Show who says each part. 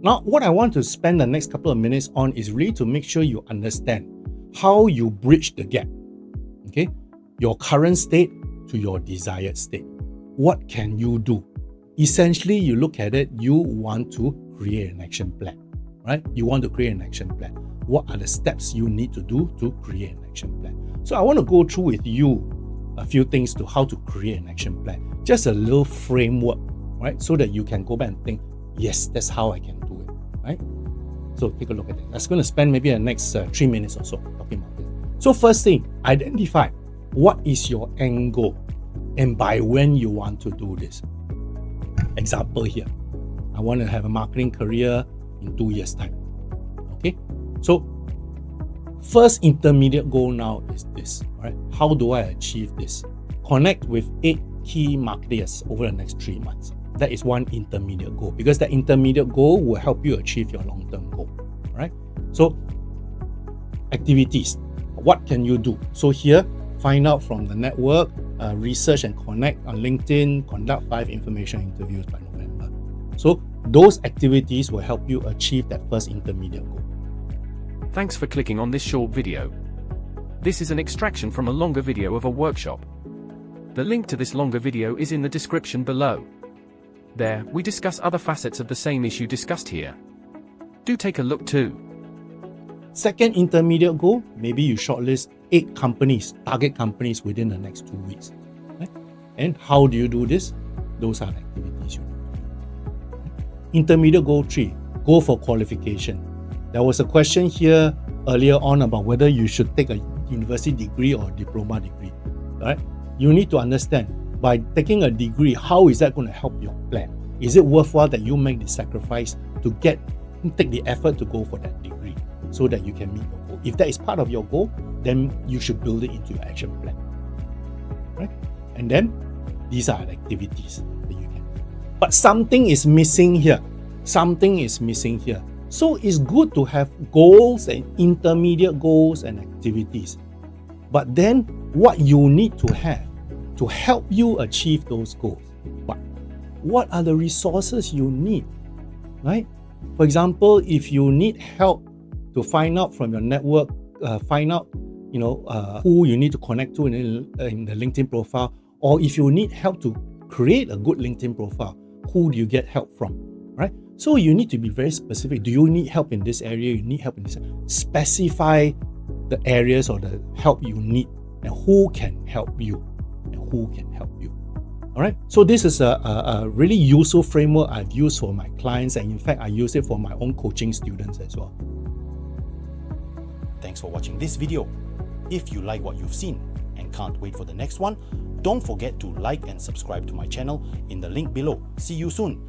Speaker 1: Now, what I want to spend the next couple of minutes on is really to make sure you understand how you bridge the gap. Okay, your current state to your desired state. What can you do? Essentially, you look at it, you want to create an action plan, right? You want to create an action plan. What are the steps you need to do to create an action plan? So I want to go through with you a few things to how to create an action plan. Just a little framework, right? So that you can go back and think, yes, that's how I can do it, right? So take a look at it. That's going to spend maybe the next 3 minutes or so talking about this. So first thing, identify what is your end goal and by when you want to do this. Example here, I want to have a marketing career in 2 years' time. Okay, so first intermediate goal now is this, right? How do I achieve this? Connect with 8 key marketers over the next 3 months. That is one intermediate goal, because that intermediate goal will help you achieve your long-term goal, right? So activities, what can you do? So here, find out from the network, research and connect on LinkedIn, conduct 5 information interviews by November. So those activities will help you achieve that first intermediate goal.
Speaker 2: Thanks for clicking on this short video. This is an extraction from a longer video of a workshop. The link to this longer video is in the description below. There, we discuss other facets of the same issue discussed here. Do take a look too.
Speaker 1: Second intermediate goal, maybe you shortlist 8 companies, target companies within the next 2 weeks. Right? And how do you do this? Those are the activities you need to do. Intermediate goal 3, go for qualification. There was a question here earlier on about whether you should take a university degree or a diploma degree. Right? You need to understand, by taking a degree, how is that going to help your plan? Is it worthwhile that you make the sacrifice to take the effort to go for that degree so that you can meet your goal? If that is part of your goal, then you should build it into your action plan. Right? And then these are the activities that you can do. But something is missing here. Something is missing here. So it's good to have goals and intermediate goals and activities. But then what you need to have to help you achieve those goals. But what are the resources you need? Right? For example, if you need help to find out from your network, find out who you need to connect to in the LinkedIn profile, or if you need help to create a good LinkedIn profile, who do you get help from? Right? So you need to be very specific. Do you need help in this area? You need help in this area. Specify the areas or the help you need and who can help you. Who can help you. All right. So this is a really useful framework I've used for my clients, and in fact, I use it for my own coaching students as well.
Speaker 3: Thanks for watching this video. If you like what you've seen and can't wait for the next one, don't forget to like and subscribe to my channel in the link below. See you soon.